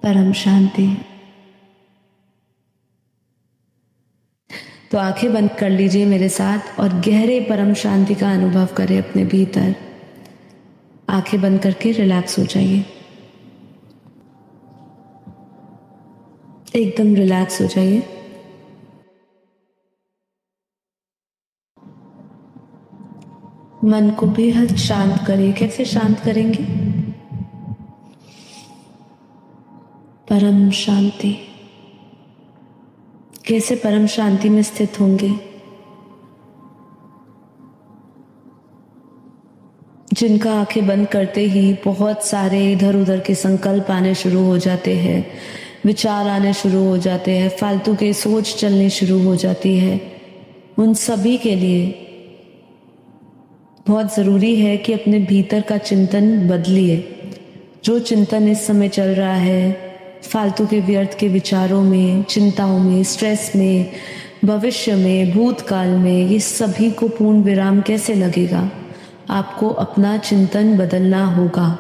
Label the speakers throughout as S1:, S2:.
S1: परम शांति। तो आंखें बंद कर लीजिए मेरे साथ और गहरे परम शांति का अनुभव करें अपने भीतर। आंखें बंद करके रिलैक्स हो जाइए, एकदम रिलैक्स हो जाइए। मन को बेहद शांत करिए। कैसे शांत करेंगे? परम शांति। कैसे परम शांति में स्थित होंगे? जिनका आंखें बंद करते ही बहुत सारे इधर उधर के संकल्प आने शुरू हो जाते हैं, विचार आने शुरू हो जाते हैं, फालतू के सोच चलनी शुरू हो जाती है, उन सभी के लिए बहुत ज़रूरी है कि अपने भीतर का चिंतन बदलिए। जो चिंतन इस समय चल रहा है फालतू के व्यर्थ के विचारों में, चिंताओं में, स्ट्रेस में, भविष्य में, भूतकाल में, ये सभी को पूर्ण विराम कैसे लगेगा? आपको अपना चिंतन बदलना होगा।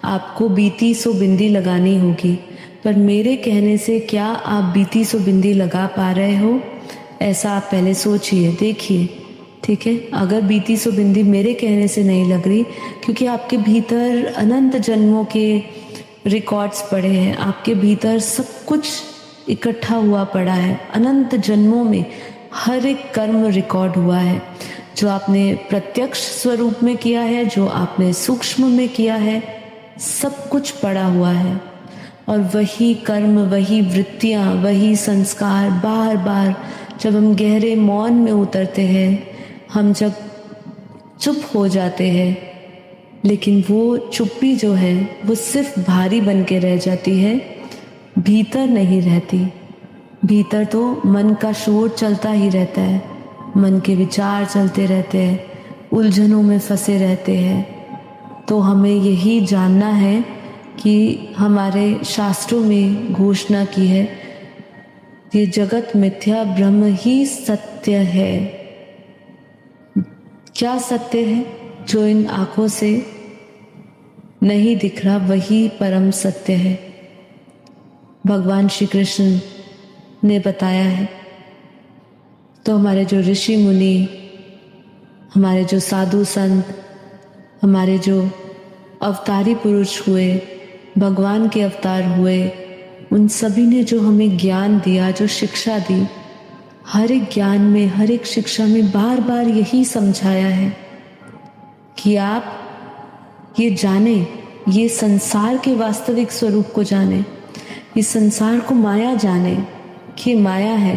S1: आपको बीती सो बिंदी लगानी होगी। पर मेरे कहने से क्या आप बीती सो बिंदी लगा पा रहे हो? ऐसा आप पहले सोचिए, देखिए, ठीक है? अगर बीती सो बिंदी मेरे कहने से नहीं लग रही, क्योंकि आपके भीतर अनंत जन्मों के रिकॉर्ड्स पड़े हैं, आपके भीतर सब कुछ इकट्ठा हुआ पड़ा है। अनंत जन्मों में हर एक कर्म रिकॉर्ड हुआ है, जो आपने प्रत्यक्ष स्वरूप में किया है, जो आपने सूक्ष्म में किया है, सब कुछ पड़ा हुआ है। और वही कर्म, वही वृत्तियाँ, वही संस्कार बार बार जब हम गहरे मौन में उतरते हैं, हम जब चुप हो जाते हैं, लेकिन वो चुप्पी जो है वो सिर्फ भारी बन के रह जाती है, भीतर नहीं रहती। भीतर तो मन का शोर चलता ही रहता है, मन के विचार चलते रहते हैं, उलझनों में फंसे रहते हैं। तो हमें यही जानना है कि हमारे शास्त्रों में घोषणा की है, ये जगत मिथ्या, ब्रह्म ही सत्य है। क्या सत्य है? जो इन आंखों से नहीं दिख रहा वही परम सत्य है। भगवान श्री कृष्ण ने बताया है। तो हमारे जो ऋषि मुनि, हमारे जो साधु संत, हमारे जो अवतारी पुरुष हुए, भगवान के अवतार हुए, उन सभी ने जो हमें ज्ञान दिया, जो शिक्षा दी, हर एक ज्ञान में, हर एक शिक्षा में बार बार यही समझाया है कि आप ये जाने, ये संसार के वास्तविक स्वरूप को जाने, इस संसार को माया जाने कि माया है।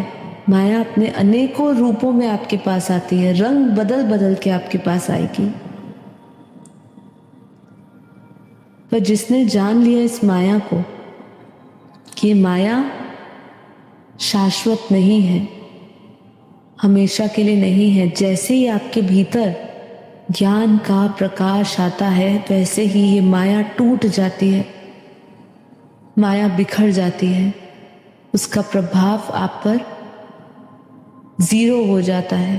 S1: माया अपने अनेकों रूपों में आपके पास आती है, रंग बदल बदल के आपके पास आएगी। पर जिसने जान लिया इस माया को कि माया शाश्वत नहीं है, हमेशा के लिए नहीं है, जैसे ही आपके भीतर ज्ञान का प्रकाश आता है वैसे ही ये माया टूट जाती है, माया बिखर जाती है, उसका प्रभाव आप पर जीरो हो जाता है।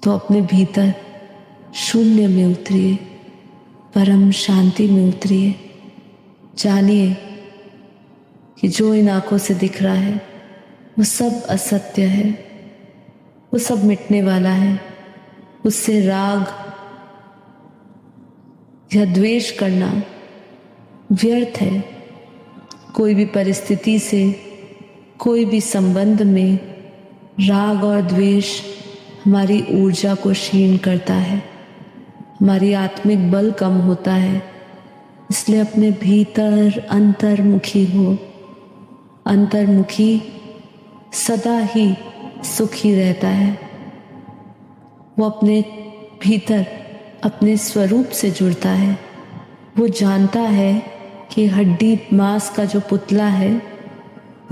S1: तो अपने भीतर शून्य में उतरिए, परम शांति में उतरिए। जानिए कि जो इन आंखों से दिख रहा है वो सब असत्य है, वो सब मिटने वाला है। उससे राग या द्वेष करना व्यर्थ है। कोई भी परिस्थिति से, कोई भी संबंध में राग और द्वेष हमारी ऊर्जा को क्षीण करता है, हमारी आत्मिक बल कम होता है। इसलिए अपने भीतर अंतर्मुखी हो। अंतर्मुखी सदा ही सुखी रहता है। वो अपने भीतर अपने स्वरूप से जुड़ता है। वो जानता है कि हड्डी मांस का जो पुतला है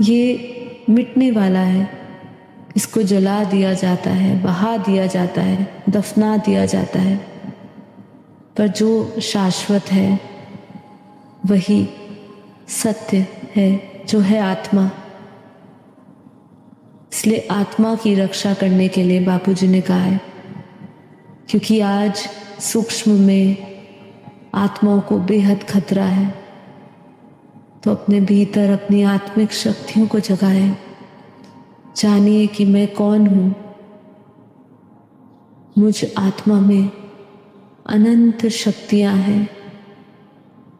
S1: ये मिटने वाला है, इसको जला दिया जाता है, बहा दिया जाता है, दफना दिया जाता है। पर जो शाश्वत है वही सत्य है, जो है आत्मा। इसलिए आत्मा की रक्षा करने के लिए बापूजी ने कहा है, क्योंकि आज सूक्ष्म में आत्माओं को बेहद खतरा है। तो अपने भीतर अपनी आत्मिक शक्तियों को जगाएं। जानिए कि मैं कौन हूँ। मुझ आत्मा में अनंत शक्तियाँ हैं।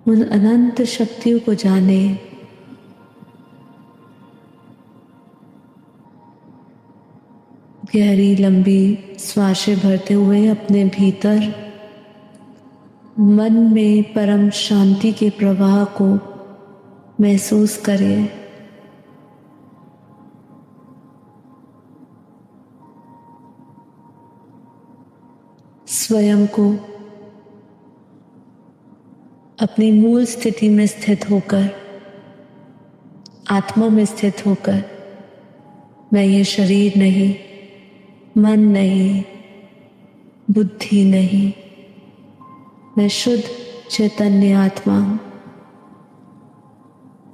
S1: उन अनंत शक्तियों को जाने। गहरी लंबी श्वासें भरते हुए अपने भीतर मन में परम शांति के प्रवाह को महसूस करिए। स्वयं को अपनी मूल स्थिति में स्थित होकर, आत्मा में स्थित होकर, मैं ये शरीर नहीं, मन नहीं, बुद्धि नहीं, मैं शुद्ध चैतन्य आत्मा हूं,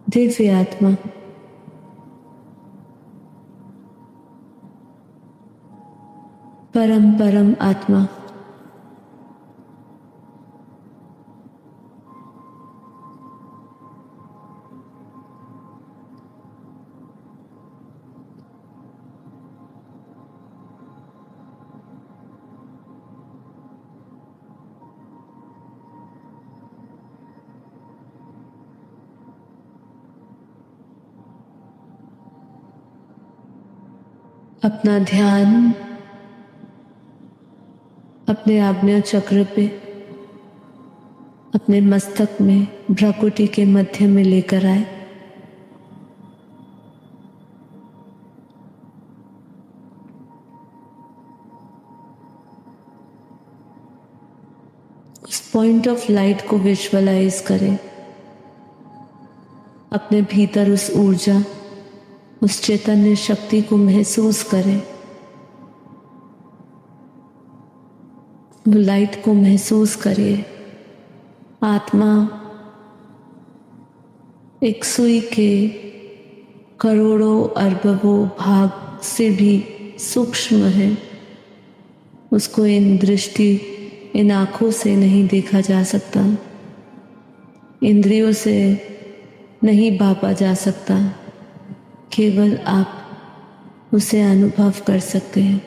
S1: दिव्य आत्मा, परम आत्मा। अपना ध्यान अपने आग्नेय चक्र पे, अपने मस्तक में भ्राकुटी के मध्य में लेकर आए। उस पॉइंट ऑफ लाइट को विजुअलाइज करें। अपने भीतर उस ऊर्जा, उस चैतन्य शक्ति को महसूस करें। लाइट को महसूस करिए। आत्मा एक सुई के करोड़ों अरबों भाग से भी सूक्ष्म है। उसको इन आँखों से नहीं देखा जा सकता, इंद्रियों से नहीं भापा जा सकता। केवल आप उसे अनुभव कर सकते हैं,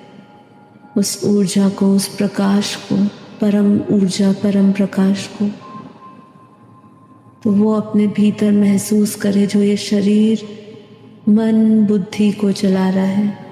S1: उस ऊर्जा को, उस प्रकाश को, परम ऊर्जा, परम प्रकाश को। तो वो अपने भीतर महसूस करे जो ये शरीर, मन, बुद्धि को चला रहा है।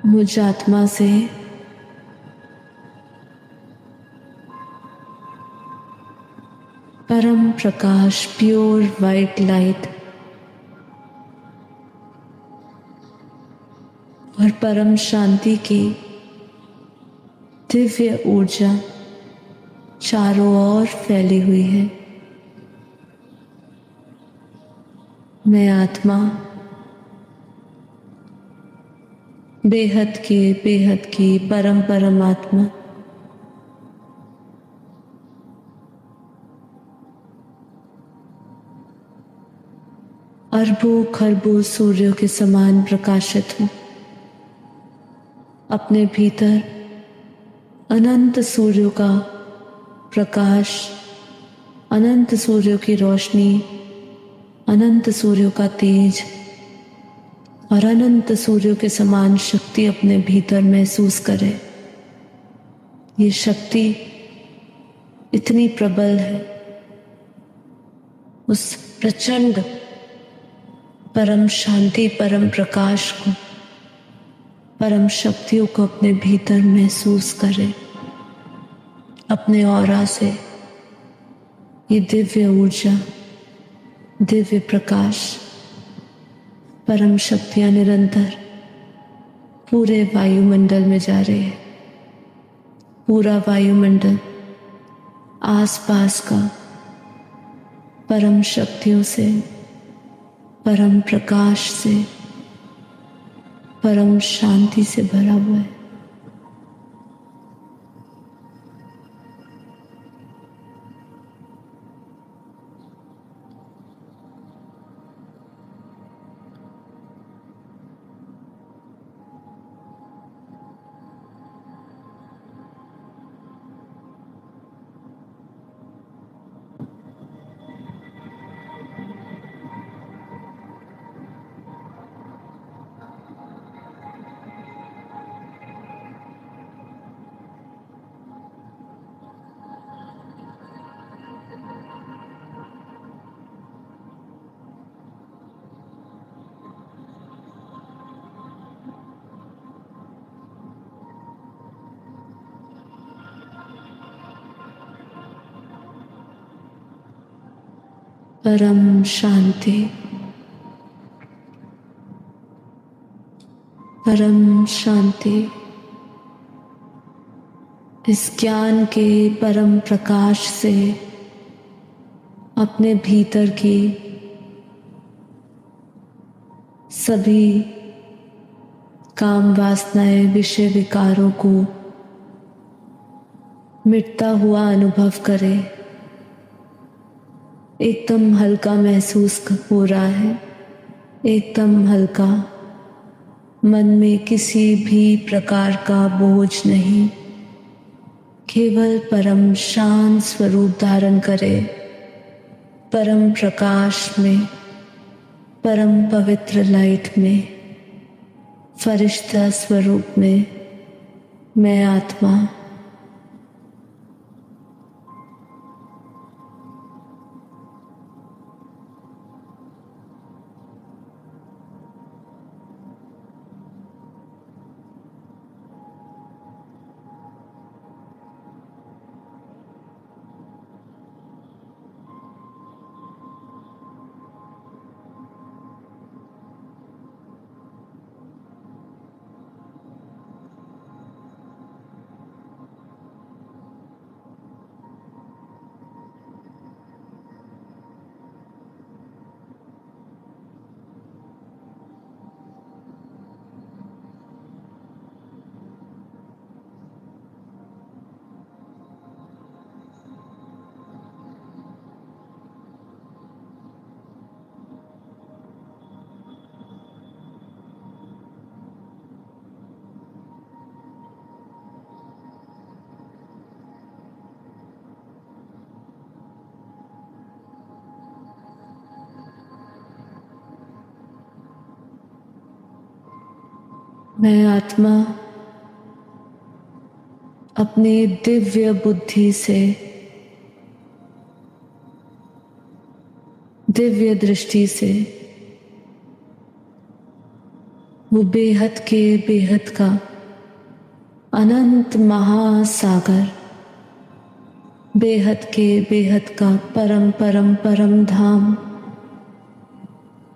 S1: मुझ आत्मा से परम प्रकाश, प्योर वाइट लाइट और परम शांति की दिव्य ऊर्जा चारों ओर फैली हुई है। मैं आत्मा बेहद की परम आत्मा अरबों खरबों सूर्यों के समान प्रकाशित हूं। अपने भीतर अनंत सूर्यों का प्रकाश, अनंत सूर्यों की रोशनी, अनंत सूर्यों का तेज और अनंत सूर्यों के समान शक्ति अपने भीतर महसूस करें। ये शक्ति इतनी प्रबल है। उस प्रचंड परम शांति, परम प्रकाश को, परम शक्तियों को अपने भीतर महसूस करें। अपने ऑरा से ये दिव्य ऊर्जा, दिव्य प्रकाश, परम शक्तियां निरंतर पूरे वायुमंडल में जा रही है। पूरा वायुमंडल, आसपास का परम शक्तियों से, परम प्रकाश से, परम शांति से भरा हुआ है। परम शांति, परम शांति। इस ज्ञान के परम प्रकाश से अपने भीतर की सभी काम वासनाएं, विषय विकारों को मिटता हुआ अनुभव करें। एकदम हल्का महसूस हो रहा है, एकदम हल्का। मन में किसी भी प्रकार का बोझ नहीं, केवल परम शांत स्वरूप धारण करे। परम प्रकाश में, परम पवित्र लाइट में, फरिश्ता स्वरूप में मैं आत्मा। मैं आत्मा अपनी दिव्य बुद्धि से, दिव्य दृष्टि से वो बेहद के बेहद का अनंत महासागर, बेहद के बेहद का परम परम परम धाम,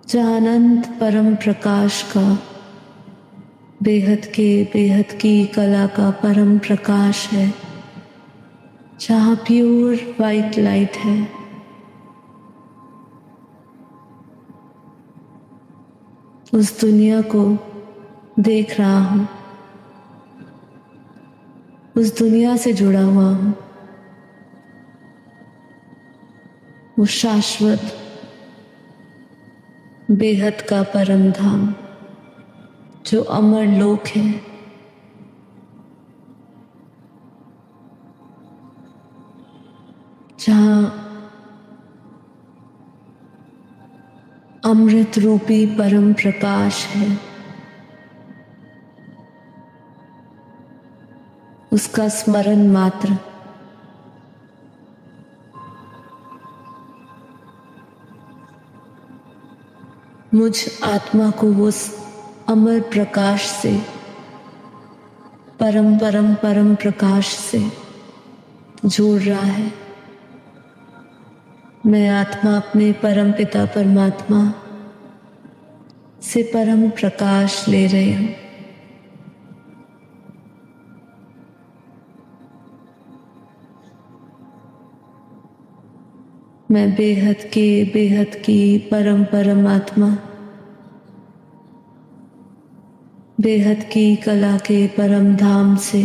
S1: जहाँ अनंत परम प्रकाश का, बेहद के बेहद की कला का परम प्रकाश है, जहाँ प्योर वाइट लाइट है। उस दुनिया को देख रहा हूँ, उस दुनिया से जुड़ा हुआ हूँ। वो शाश्वत बेहद का परम धाम जो अमर लोक है, जहाँ अमृत रूपी परम प्रकाश है। उसका स्मरण मात्र मुझ आत्मा को वो अमर प्रकाश से, परम परम परम प्रकाश से जोड़ रहा है। मैं आत्मा अपने परम पिता परमात्मा से परम प्रकाश ले रही हूँ। मैं बेहद की परम परम आत्मा, बेहद की कला के परम धाम से,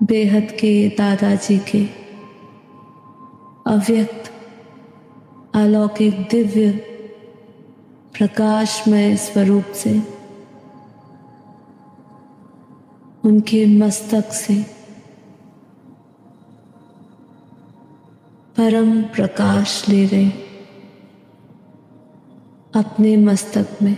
S1: बेहद के दादाजी के अव्यक्त अलौकिक दिव्य प्रकाशमय स्वरूप से, उनके मस्तक से परम प्रकाश ले रहे अपने मस्तक में।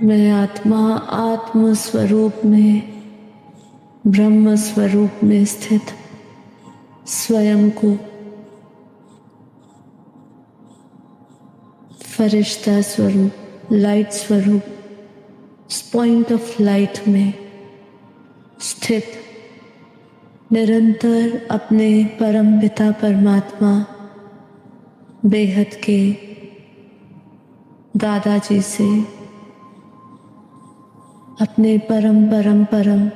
S1: मैं आत्मा आत्म स्वरूप में, ब्रह्म स्वरूप में स्थित स्वयं को फरिश्ता स्वरूप, लाइट स्वरूप, पॉइंट ऑफ लाइट में स्थित निरंतर अपने परम पिता परमात्मा बेहद के दादाजी से, अपने परम परम परम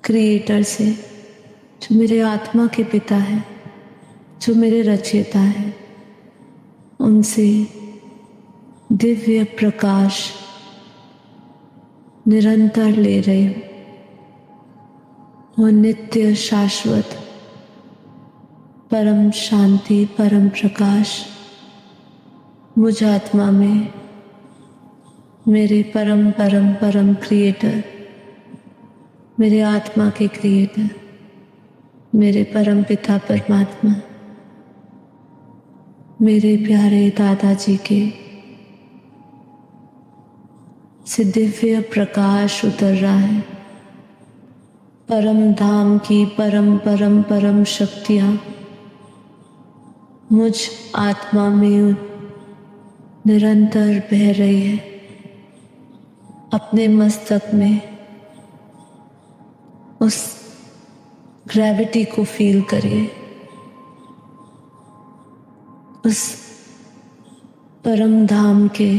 S1: क्रिएटर से, जो मेरे आत्मा के पिता है, जो मेरे रचयिता है, उनसे दिव्य प्रकाश निरंतर ले रहे हूँ। वो नित्य शाश्वत परम शांति परम प्रकाश मुझ आत्मा में मेरे परम परम परम क्रिएटर, मेरे आत्मा के क्रिएटर, मेरे परम पिता परमात्मा, मेरे प्यारे दादाजी के से दिव्य प्रकाश उतर रहा है। परम धाम की परम परम परम शक्तियाँ मुझ आत्मा में निरंतर बह रही है। अपने मस्तक में उस ग्रेविटी को फील करिए, उस परम धाम के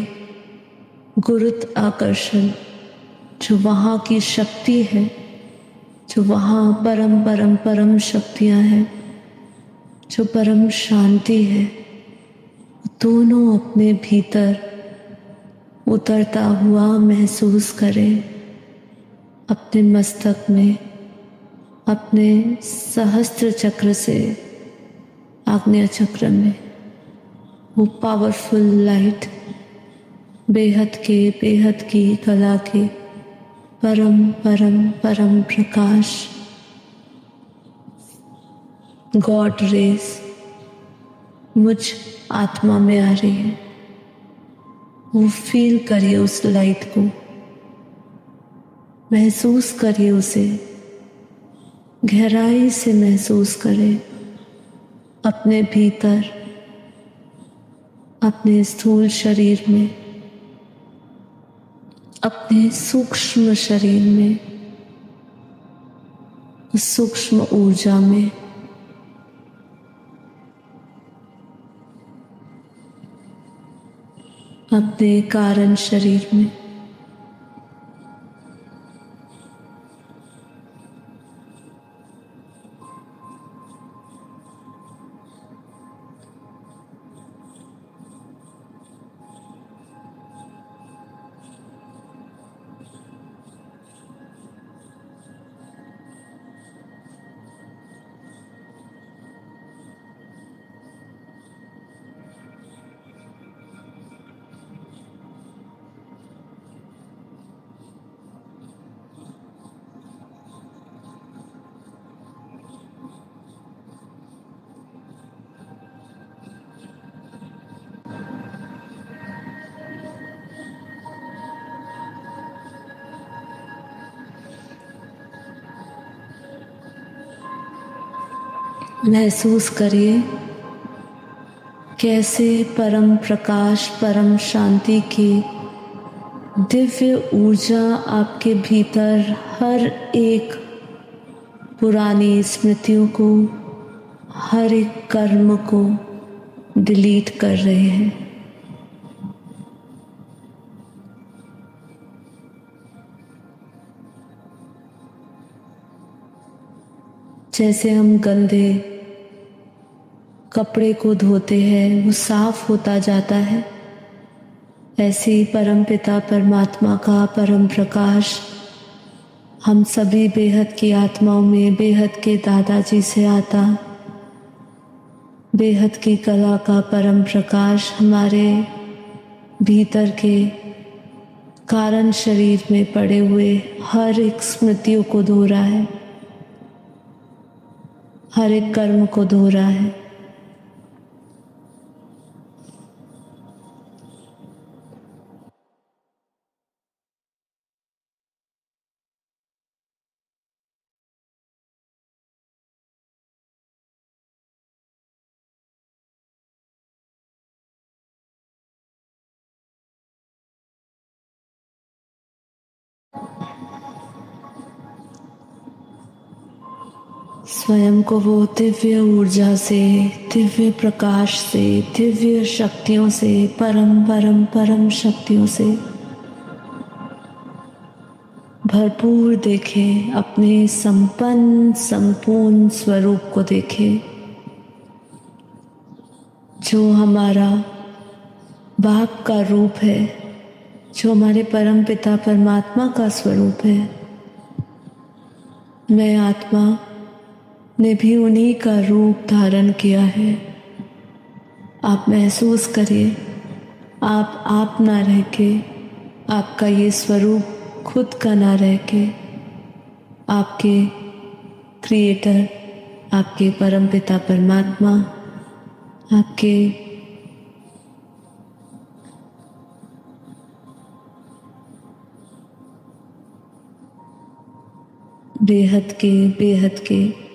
S1: गुरुत्वाकर्षण, जो वहाँ की शक्ति है, जो वहाँ परम परम परम शक्तियाँ हैं, जो परम शांति है, दोनों अपने भीतर उतरता हुआ महसूस करें। अपने मस्तक में, अपने सहस्त्र चक्र से आग्नेय चक्र में वो पावरफुल लाइट, बेहद की कला के परम परम परम प्रकाश, गॉड रेस मुझ आत्मा में आ रही है। वो फील करिए उस लाइट को, महसूस करिए उसे, गहराई से महसूस करें अपने भीतर, अपने स्थूल शरीर में, अपने सूक्ष्म शरीर में, उस सूक्ष्म ऊर्जा में। अपने कारण शरीर में, महसूस करिए कैसे परम प्रकाश, परम शांति की दिव्य ऊर्जा आपके भीतर हर एक पुरानी स्मृतियों को, हर एक कर्म को डिलीट कर रहे हैं। जैसे हम गंदे कपड़े को धोते हैं, वो साफ होता जाता है, ऐसे ही परम पिता परमात्मा का परम प्रकाश हम सभी बेहद की आत्माओं में, बेहद के दादाजी से आता बेहद की कला का परम प्रकाश हमारे भीतर के कारण शरीर में पड़े हुए हर एक स्मृतियों को धो रहा है, हर एक कर्म को धो रहा है। स्वयं को वो दिव्य ऊर्जा से, दिव्य प्रकाश से, दिव्य शक्तियों से, परम परम परम शक्तियों से भरपूर देखें। अपने संपन्न संपूर्ण स्वरूप को देखें, जो हमारा बाप का रूप है, जो हमारे परम पिता परमात्मा का स्वरूप है। मैं आत्मा ने भी उन्हीं का रूप धारण किया है। आप महसूस करिए, आप ना रह के, आपका ये स्वरूप खुद का ना रह के, आपके क्रिएटर, आपके परम पिता परमात्मा, आपके बेहद के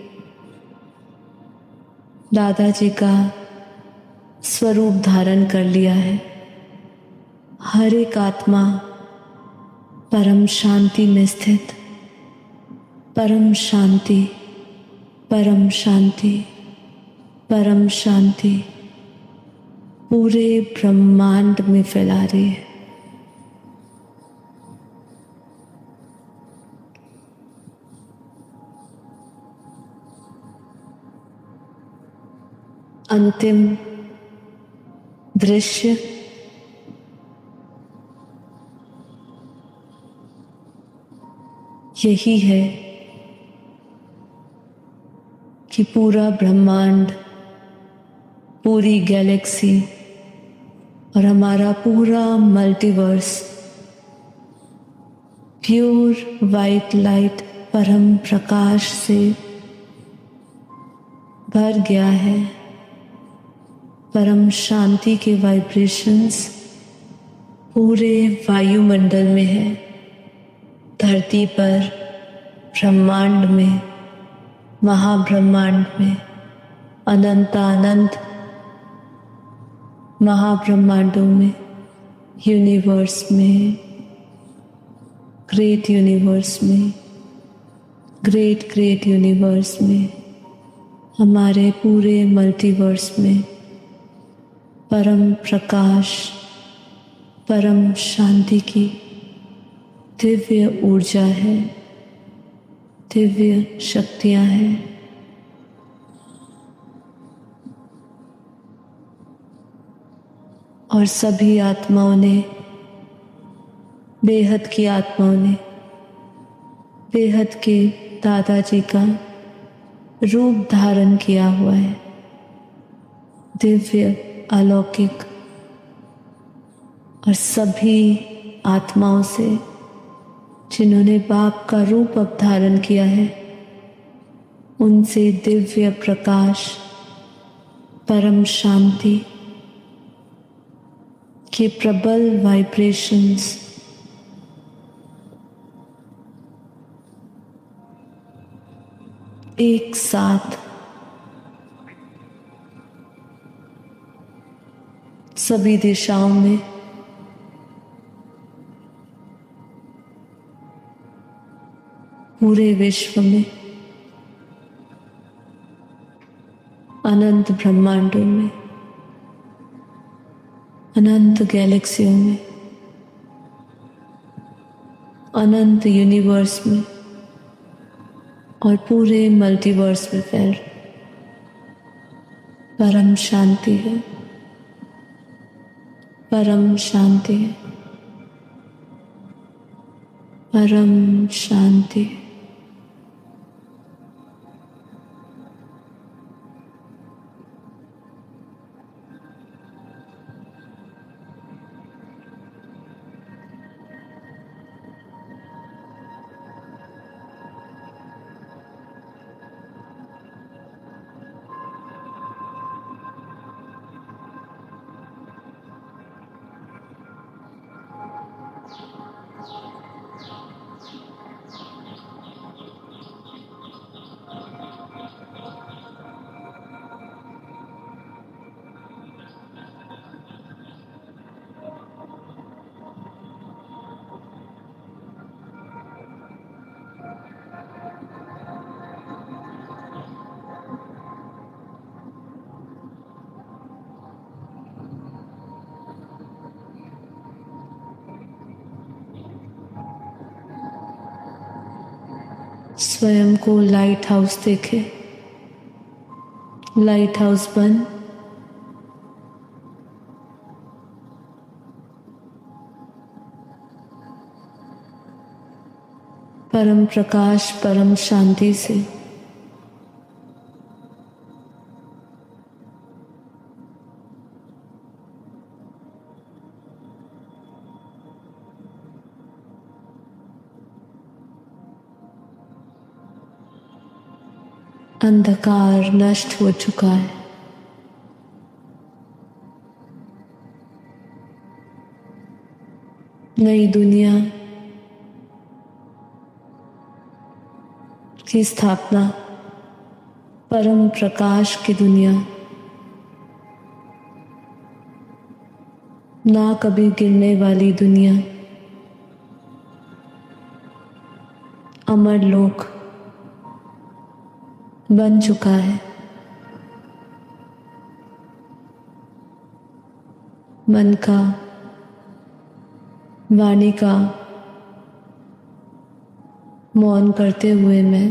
S1: दादाजी का स्वरूप धारण कर लिया है। हर एक आत्मा परम शांति में स्थित, परम शांति, परम शांति, परम शांति पूरे ब्रह्मांड में फैला रही है। अंतिम दृश्य यही है कि पूरा ब्रह्मांड, पूरी गैलेक्सी और हमारा पूरा मल्टीवर्स प्योर वाइट लाइट परम प्रकाश से भर गया है। परम शांति के वाइब्रेशंस पूरे वायुमंडल में है, धरती पर, ब्रह्मांड में, महाब्रह्मांड में, अनंतानंत महाब्रह्मांडों में, यूनिवर्स में, ग्रेट यूनिवर्स में, ग्रेट यूनिवर्स में, हमारे पूरे मल्टीवर्स में परम प्रकाश, परम शांति की दिव्य ऊर्जा है, दिव्य शक्तियां हैं। और सभी आत्माओं ने, बेहद की आत्माओं ने, बेहद के दादाजी का रूप धारण किया हुआ है, दिव्य अलौकिक। और सभी आत्माओं से जिन्होंने बाप का रूप अब धारण किया है, उनसे दिव्य प्रकाश, परम शांति के प्रबल वाइब्रेशंस एक साथ सभी दिशाओं में पूरे विश्व में अनंत ब्रह्मांडों में अनंत गैलेक्सियों में अनंत यूनिवर्स में और पूरे मल्टीवर्स में फैल परम शांति है, परम शांति है, परम शांति है। स्वयं को लाइट हाउस देखे, लाइट हाउस बन परम प्रकाश, परम शांति से अंधकार नष्ट हो चुका है। नई दुनिया की स्थापना, परम प्रकाश की दुनिया, ना कभी गिरने वाली दुनिया, अमर लोक बन चुका है। मन का, वाणी का मौन करते हुए मैं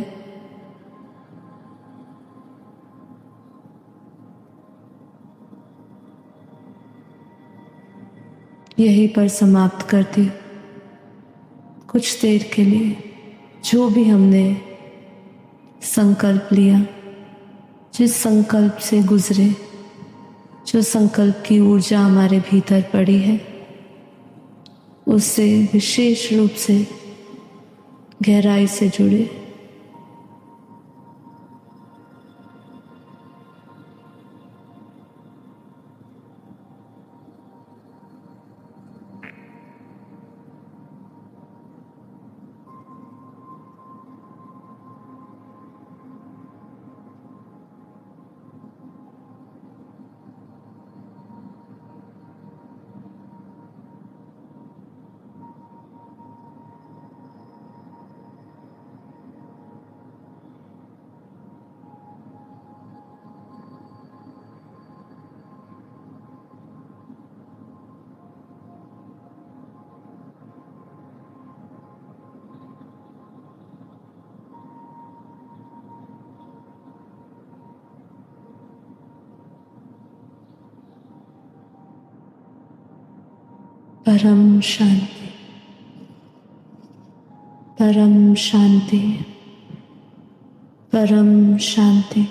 S1: यहीं पर समाप्त करती हूँ। कुछ देर के लिए जो भी हमने संकल्प लिया, जिस संकल्प से गुजरे, जो संकल्प की ऊर्जा हमारे भीतर पड़ी है, उससे विशेष रूप से गहराई से जुड़े। परम शांति, परम शांति, परम शांति।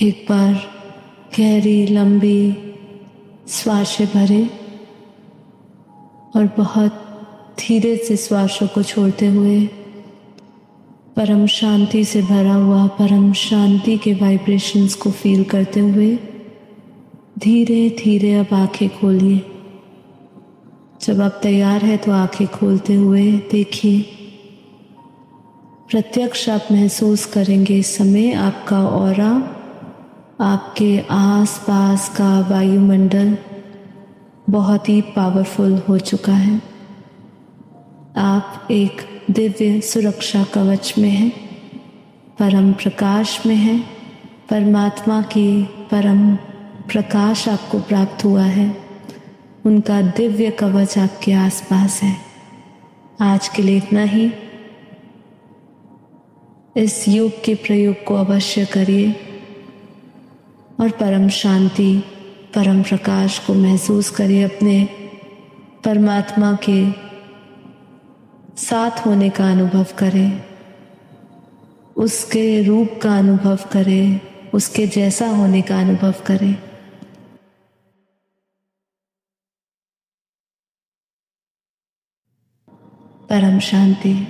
S1: एक बार गहरी लंबी श्वासें भरें और बहुत धीरे से श्वासों को छोड़ते हुए परम शांति से भरा हुआ परम शांति के वाइब्रेशंस को फील करते हुए धीरे धीरे अब आंखें खोलिए। जब आप तैयार है तो आंखें खोलते हुए देखिए प्रत्यक्ष आप महसूस करेंगे इस समय आपका ऑरा, आपके आस पास का वायुमंडल बहुत ही पावरफुल हो चुका है। आप एक दिव्य सुरक्षा कवच में हैं, परम प्रकाश में हैं। परमात्मा की परम प्रकाश आपको प्राप्त हुआ है, उनका दिव्य कवच आपके आसपास है। आज के लिए इतना ही। इस योग के प्रयोग को अवश्य करिए और परम शांति, परम प्रकाश को महसूस करिए। अपने परमात्मा के साथ होने का अनुभव करें, उसके रूप का अनुभव करें, उसके जैसा होने का अनुभव करें। परम शांति।